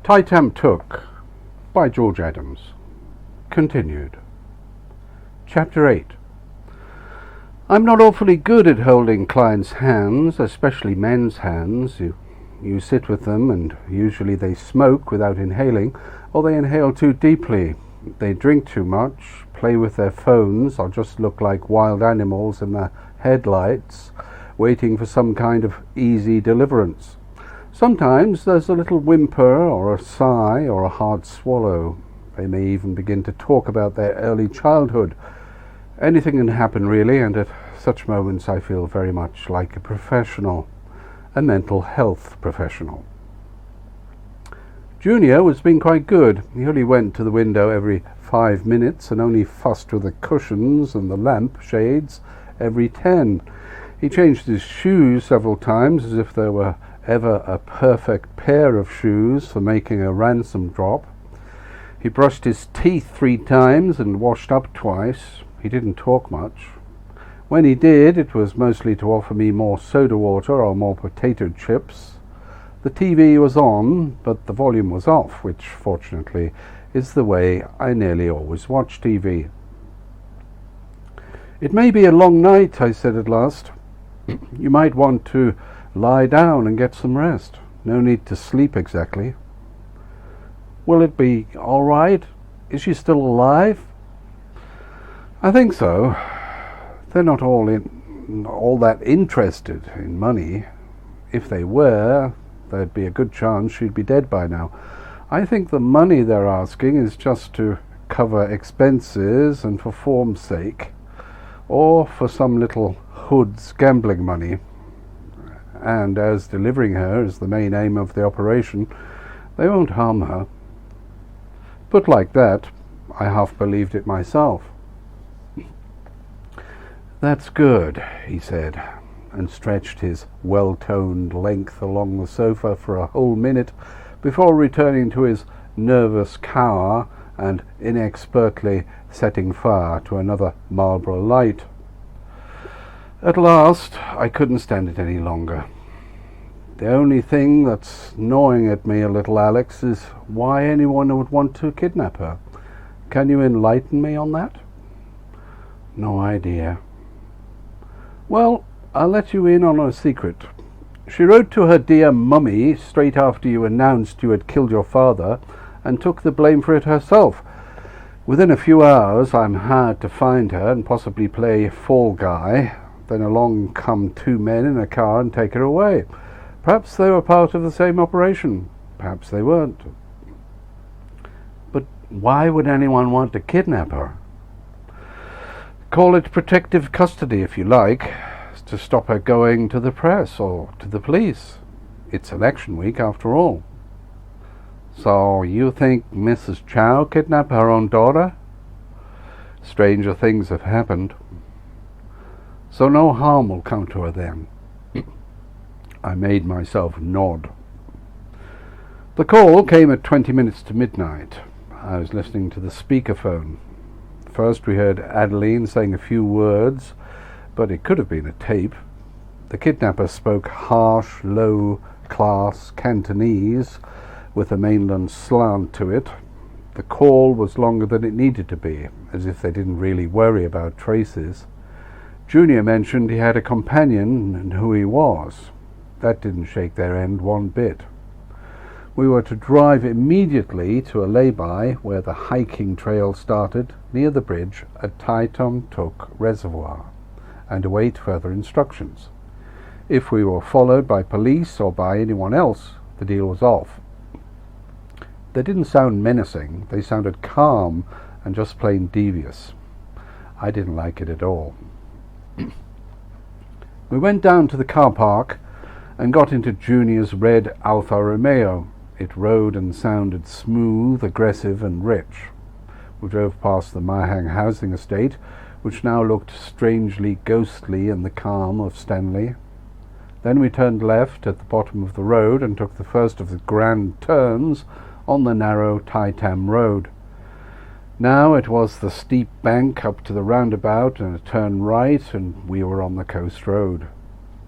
Tai Tam Tuk by George Adams. Continued. Chapter 8. I'm not awfully good at holding clients' hands, especially men's hands. You sit with them and usually they smoke without inhaling, or they inhale too deeply. They drink too much, play with their phones, or just look like wild animals in the headlights, waiting for some kind of easy deliverance. Sometimes there's a little whimper or a sigh or a hard swallow. They may even begin to talk about their early childhood. Anything can happen really, and at such moments I feel very much like a professional, a mental health professional. Junior was being quite good. He only went to the window every 5 minutes and only fussed with the cushions and the lamp shades every 10. He changed his shoes several times, as if there were ever a perfect pair of shoes for making a ransom drop. He brushed his teeth 3 times and washed up twice. He didn't talk much. When he did, it was mostly to offer me more soda water or more potato chips. The TV was on, but the volume was off, which fortunately is the way I nearly always watch TV. "It may be a long night," I said at last. "You might want to lie down and get some rest. No need to sleep exactly." "Will it be all right? Is she still alive?" "I think so. They're not all that interested in money. If they were, there'd be a good chance she'd be dead by now. I think the money they're asking is just to cover expenses and for form's sake, or for some little hood's gambling money. And as delivering her is the main aim of the operation, they won't harm her." Put like that, I half believed it myself. "That's good," he said, and stretched his well-toned length along the sofa for a whole minute before returning to his nervous cower and inexpertly setting fire to another Marlborough Light. At last, I couldn't stand it any longer. "The only thing that's gnawing at me a little, Alex, is why anyone would want to kidnap her. Can you enlighten me on that?" "No idea." "Well, I'll let you in on a secret. She wrote to her dear mummy straight after you announced you had killed your father and took the blame for it herself. Within a few hours I'm hired to find her and possibly play fall guy. Then along come 2 men in a car and take her away. Perhaps they were part of the same operation. Perhaps they weren't." "But why would anyone want to kidnap her?" "Call it protective custody if you like, to stop her going to the press or to the police. It's election week after all." "So you think Mrs. Chow kidnapped her own daughter?" "Stranger things have happened." "So no harm will come to her then?" I made myself nod. The call came at 20 minutes to midnight. I was listening to the speakerphone. First we heard Adeline saying a few words, but it could have been a tape. The kidnapper spoke harsh, low-class Cantonese with a mainland slant to it. The call was longer than it needed to be, as if they didn't really worry about traces. Junior mentioned he had a companion and who he was. That didn't shake their end one bit. We were to drive immediately to a lay-by where the hiking trail started near the bridge at Tai Tam Tuk reservoir, and await further instructions. If we were followed by police or by anyone else, the deal was off. They didn't sound menacing. They sounded calm and just plain devious. I didn't like it at all. We went down to the car park and got into Junior's red Alfa Romeo. It rode and sounded smooth, aggressive and rich. We drove past the Mahang housing estate, which now looked strangely ghostly in the calm of Stanley. Then we turned left at the bottom of the road and took the first of the grand turns on the narrow Tai Tam road. Now it was the steep bank up to the roundabout and a turn right, and we were on the coast road.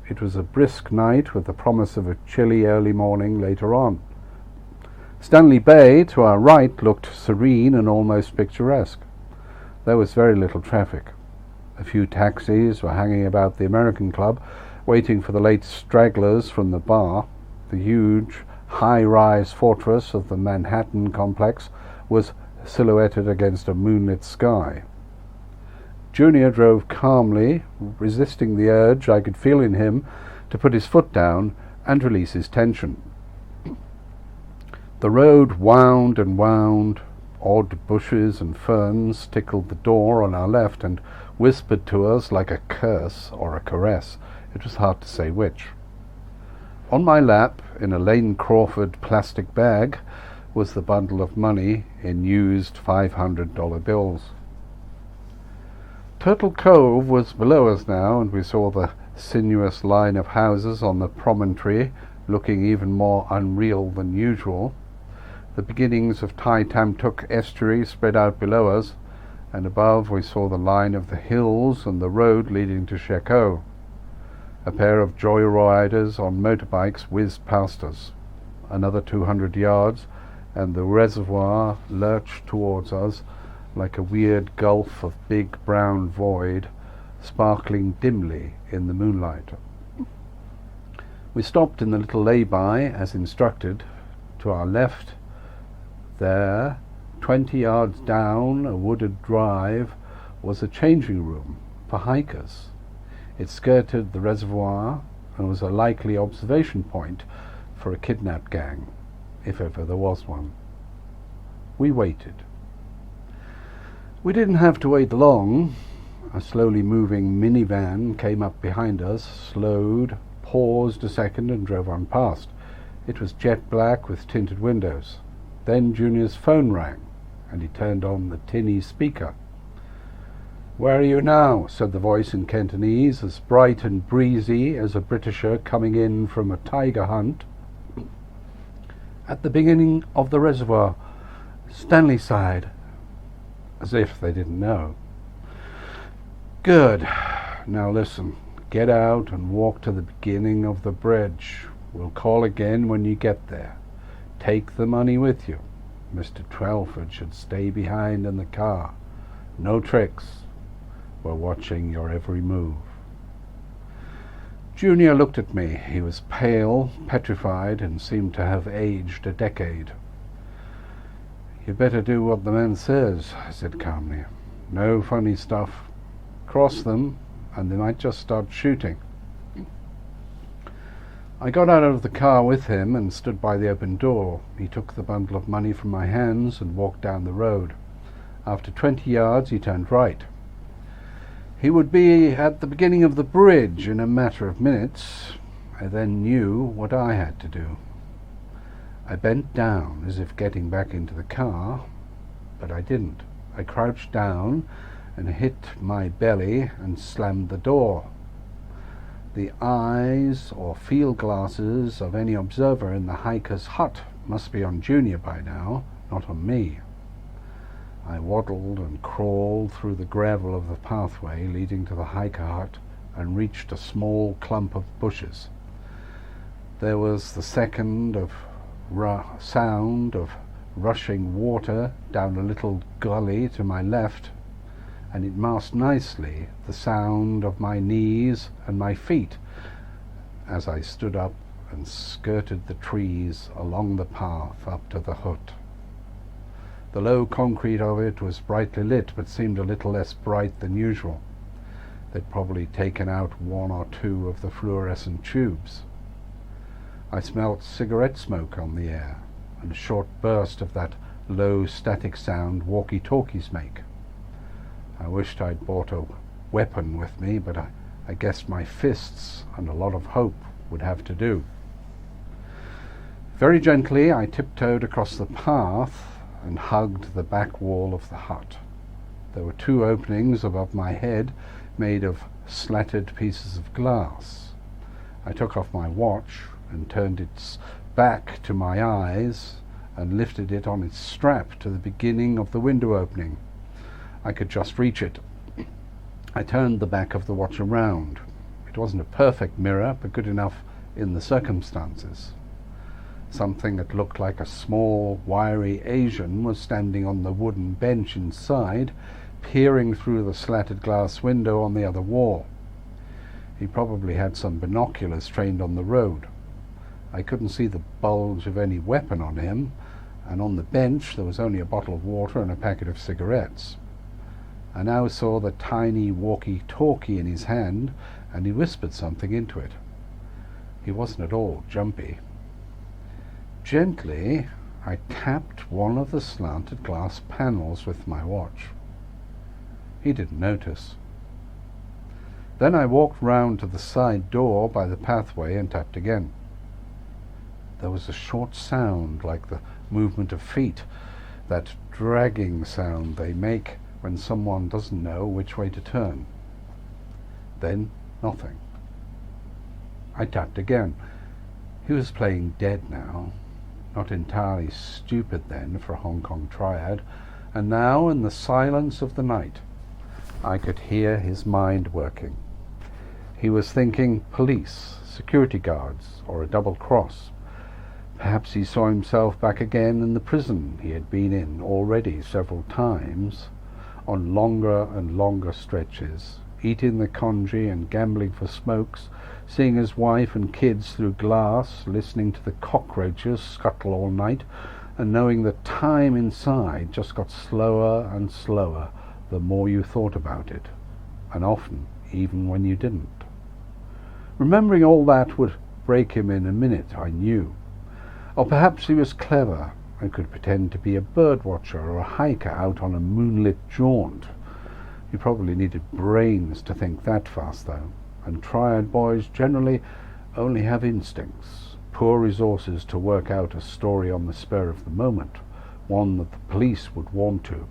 It was a brisk night with the promise of a chilly early morning later on. Stanley Bay to our right looked serene and almost picturesque. There was very little traffic. A few taxis were hanging about the American Club, waiting for the late stragglers from the bar. The huge, high-rise fortress of the Manhattan complex was silhouetted against a moonlit sky. Junior drove calmly, resisting the urge I could feel in him to put his foot down and release his tension. The road wound and wound. Odd bushes and ferns tickled the door on our left and whispered to us like a curse or a caress. It was hard to say which. On my lap, in a Lane Crawford plastic bag, was the bundle of money in used $500 bills. Turtle Cove was below us now, and we saw the sinuous line of houses on the promontory looking even more unreal than usual. The beginnings of Tai Tam Tuk estuary spread out below us, and above we saw the line of the hills and the road leading to Sheko. A pair of joyriders on motorbikes whizzed past us. Another 200 yards, and the reservoir lurched towards us like a weird gulf of big brown void, sparkling dimly in the moonlight. We stopped in the little lay-by, as instructed. To our left, there, 20 yards down a wooded drive, was a changing room for hikers. It skirted the reservoir and was a likely observation point for a kidnap gang, if ever there was one. We waited. We didn't have to wait long. A slowly moving minivan came up behind us, slowed, paused a second and drove on past. It was jet black with tinted windows. Then Junior's phone rang, and he turned on the tinny speaker. "Where are you now?" said the voice in Cantonese, as bright and breezy as a Britisher coming in from a tiger hunt. "At the beginning of the reservoir, Stanley side." As if they didn't know. "Good. Now listen. Get out and walk to the beginning of the bridge. We'll call again when you get there. Take the money with you. Mr. Trelford should stay behind in the car. No tricks. We're watching your every move." Junior looked at me. He was pale, petrified, and seemed to have aged a decade. "You better do what the man says," I said calmly. "No funny stuff. Cross them, and they might just start shooting." I got out of the car with him and stood by the open door. He took the bundle of money from my hands and walked down the road. After 20 yards, he turned right. He would be at the beginning of the bridge in a matter of minutes. I then knew what I had to do. I bent down as if getting back into the car, but I didn't. I crouched down and hit my belly and slammed the door. The eyes or field glasses of any observer in the hiker's hut must be on Junior by now, not on me. I waddled and crawled through the gravel of the pathway leading to the hiker hut and reached a small clump of bushes. There was the sound of rushing water down a little gully to my left, and it masked nicely the sound of my knees and my feet as I stood up and skirted the trees along the path up to the hut. The low concrete of it was brightly lit, but seemed a little less bright than usual. They'd probably taken out one or two of the fluorescent tubes. I smelt cigarette smoke on the air, and a short burst of that low static sound walkie-talkies make. I wished I'd brought a weapon with me, but I guessed my fists and a lot of hope would have to do. Very gently I tiptoed across the path and hugged the back wall of the hut. There were 2 openings above my head made of slatted pieces of glass. I took off my watch and turned its back to my eyes and lifted it on its strap to the beginning of the window opening. I could just reach it. I turned the back of the watch around. It wasn't a perfect mirror, but good enough in the circumstances. Something that looked like a small, wiry Asian was standing on the wooden bench inside, peering through the slatted glass window on the other wall. He probably had some binoculars trained on the road. I couldn't see the bulge of any weapon on him, and on the bench there was only a bottle of water and a packet of cigarettes. I now saw the tiny walkie-talkie in his hand, and he whispered something into it. He wasn't at all jumpy. Gently, I tapped one of the slanted glass panels with my watch. He didn't notice. Then I walked round to the side door by the pathway and tapped again. There was a short sound like the movement of feet, that dragging sound they make when someone doesn't know which way to turn. Then nothing. I tapped again. He was playing dead now, not entirely stupid then for a Hong Kong triad, and now in the silence of the night I could hear his mind working. He was thinking police, security guards, or a double cross. Perhaps he saw himself back again in the prison he had been in already several times, on longer and longer stretches, eating the congee and gambling for smokes, seeing his wife and kids through glass, listening to the cockroaches scuttle all night, and knowing that time inside just got slower and slower the more you thought about it, and often even when you didn't. Remembering all that would break him in a minute, I knew. Or perhaps he was clever and could pretend to be a bird watcher or a hiker out on a moonlit jaunt. You probably needed brains to think that fast, though, and triad boys generally only have instincts, poor resources to work out a story on the spur of the moment, one that the police would want to,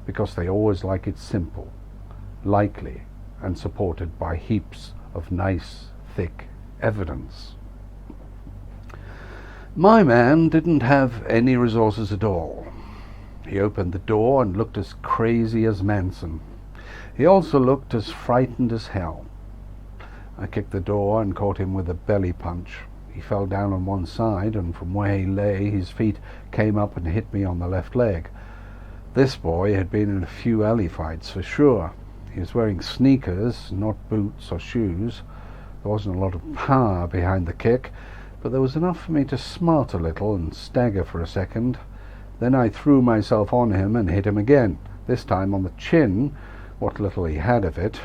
because they always like it simple, likely, and supported by heaps of nice, thick evidence. My man didn't have any resources at all. He opened the door and looked as crazy as Manson. He also looked as frightened as hell. I kicked the door and caught him with a belly punch. He fell down on one side, and from where he lay his feet came up and hit me on the left leg. This boy had been in a few alley fights for sure. He was wearing sneakers, not boots or shoes. There wasn't a lot of power behind the kick, but there was enough for me to smart a little and stagger for a second. Then I threw myself on him and hit him again, this time on the chin, what little he had of it.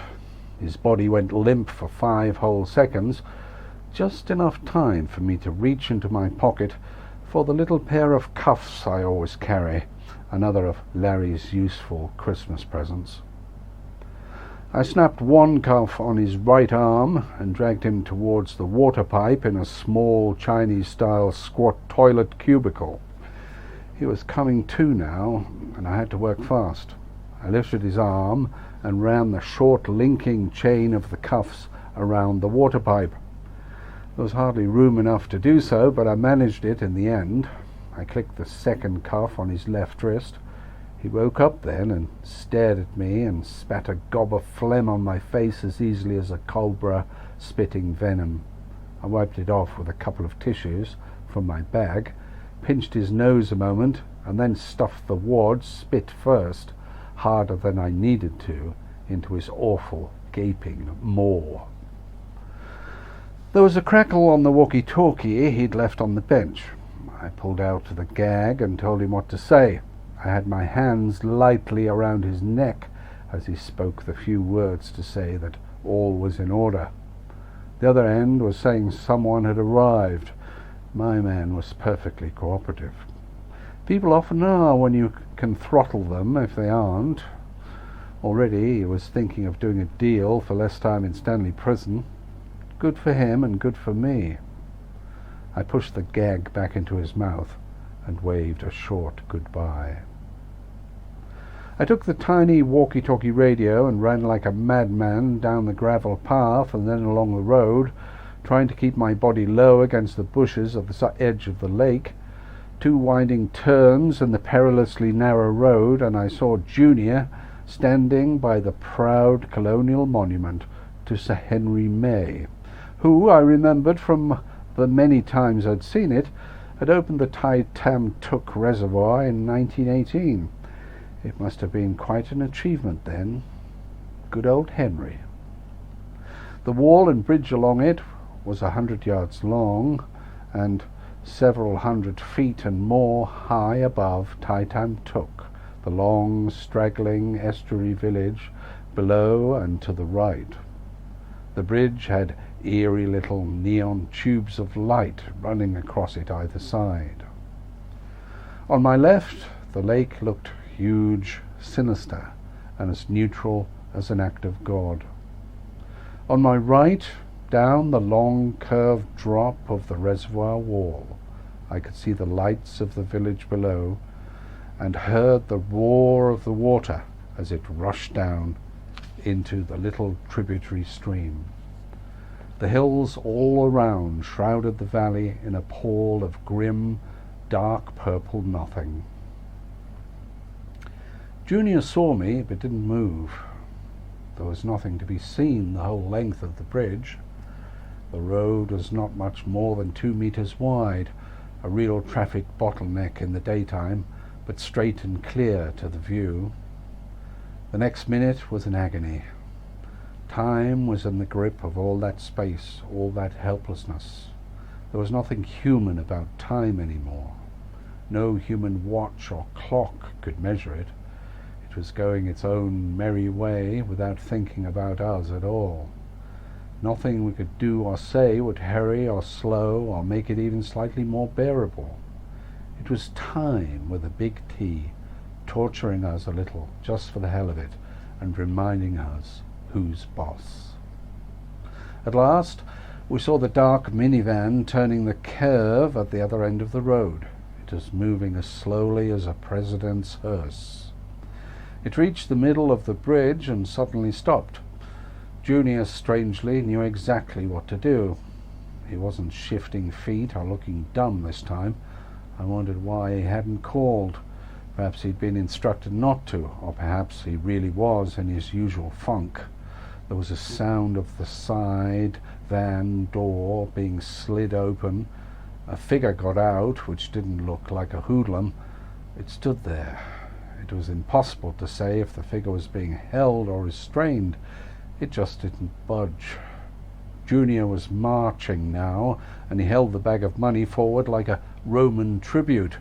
His body went limp for 5 whole seconds, just enough time for me to reach into my pocket for the little pair of cuffs I always carry, another of Larry's useful Christmas presents. I snapped one cuff on his right arm and dragged him towards the water pipe in a small Chinese-style squat toilet cubicle. He was coming to now, and I had to work fast. I lifted his arm and ran the short linking chain of the cuffs around the water pipe. There was hardly room enough to do so, but I managed it in the end. I clicked the second cuff on his left wrist. He woke up then and stared at me and spat a gob of phlegm on my face as easily as a cobra spitting venom. I wiped it off with a couple of tissues from my bag, pinched his nose a moment, and then stuffed the wad, spit first, harder than I needed to, into his awful, gaping maw. There was a crackle on the walkie-talkie he'd left on the bench. I pulled out the gag and told him what to say. I had my hands lightly around his neck as he spoke the few words to say that all was in order. The other end was saying someone had arrived. My man was perfectly cooperative. People often are when you can throttle them if they aren't. Already he was thinking of doing a deal for less time in Stanley Prison. Good for him and good for me. I pushed the gag back into his mouth and waved a short goodbye. I took the tiny walkie-talkie radio and ran like a madman down the gravel path and then along the road, trying to keep my body low against the bushes of the edge of the lake. 2 winding turns in the perilously narrow road, and I saw Junior standing by the proud colonial monument to Sir Henry May, who, I remembered from the many times I'd seen it, had opened the Tai Tam Tuk reservoir in 1918. It must have been quite an achievement then. Good old Henry. The wall and bridge along it was 100 yards long and several hundred feet and more high above Tai Tam Tuk, the long straggling estuary village below and to the right. The bridge had eerie little neon tubes of light running across it either side. On my left, the lake looked huge, sinister, and as neutral as an act of God. On my right, down the long curved drop of the reservoir wall, I could see the lights of the village below and heard the roar of the water as it rushed down into the little tributary stream. The hills all around shrouded the valley in a pall of grim, dark purple nothing. Junior saw me but didn't move. There was nothing to be seen the whole length of the bridge. The road was not much more than 2 meters wide, a real traffic bottleneck in the daytime, but straight and clear to the view. The next minute was an agony. Time was in the grip of all that space, all that helplessness. There was nothing human about time anymore. No human watch or clock could measure it. It was going its own merry way without thinking about us at all. Nothing we could do or say would hurry or slow or make it even slightly more bearable. It was time with a big T, torturing us a little just for the hell of it and reminding us who's boss. At last we saw the dark minivan turning the curve at the other end of the road. It was moving as slowly as a president's hearse. It reached the middle of the bridge and suddenly stopped. Junior, strangely, knew exactly what to do. He wasn't shifting feet or looking dumb this time. I wondered why he hadn't called. Perhaps he'd been instructed not to, or perhaps he really was in his usual funk. There was a sound of the side van door being slid open. A figure got out, which didn't look like a hoodlum. It stood there. It was impossible to say if the figure was being held or restrained. It just didn't budge. Junior was marching now, and he held the bag of money forward like a Roman tribute.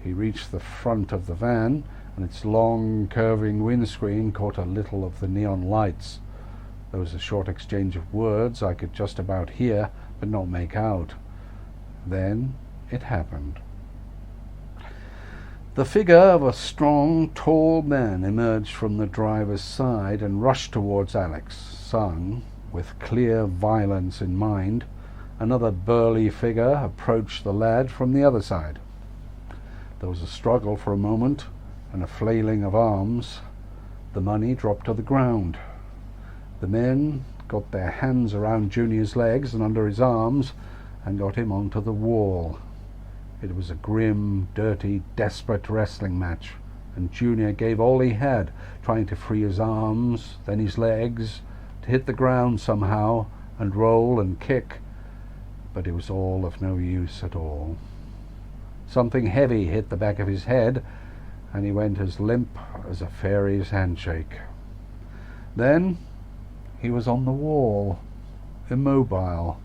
He reached the front of the van, and its long, curving windscreen caught a little of the neon lights. There was a short exchange of words I could just about hear, but not make out. Then it happened. The figure of a strong, tall man emerged from the driver's side and rushed towards Alex, sung, with clear violence in mind. Another burly figure approached the lad from the other side. There was a struggle for a moment and a flailing of arms. The money dropped to the ground. The men got their hands around Junior's legs and under his arms and got him onto the wall. It was a grim, dirty, desperate wrestling match, and Junior gave all he had, trying to free his arms, then his legs, to hit the ground somehow and roll and kick. But it was all of no use at all. Something heavy hit the back of his head, and he went as limp as a fairy's handshake. Then he was on the wall, immobile,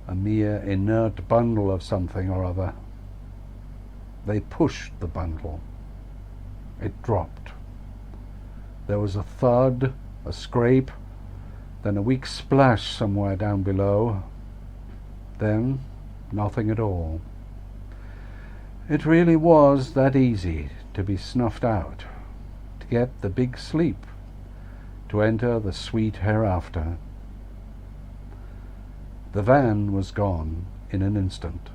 a mere inert bundle of something or other. They pushed the bundle. It dropped. There was a thud, a scrape, then a weak splash somewhere down below. Then nothing at all. It really was that easy to be snuffed out, to get the big sleep, to enter the sweet hereafter. The van was gone in an instant.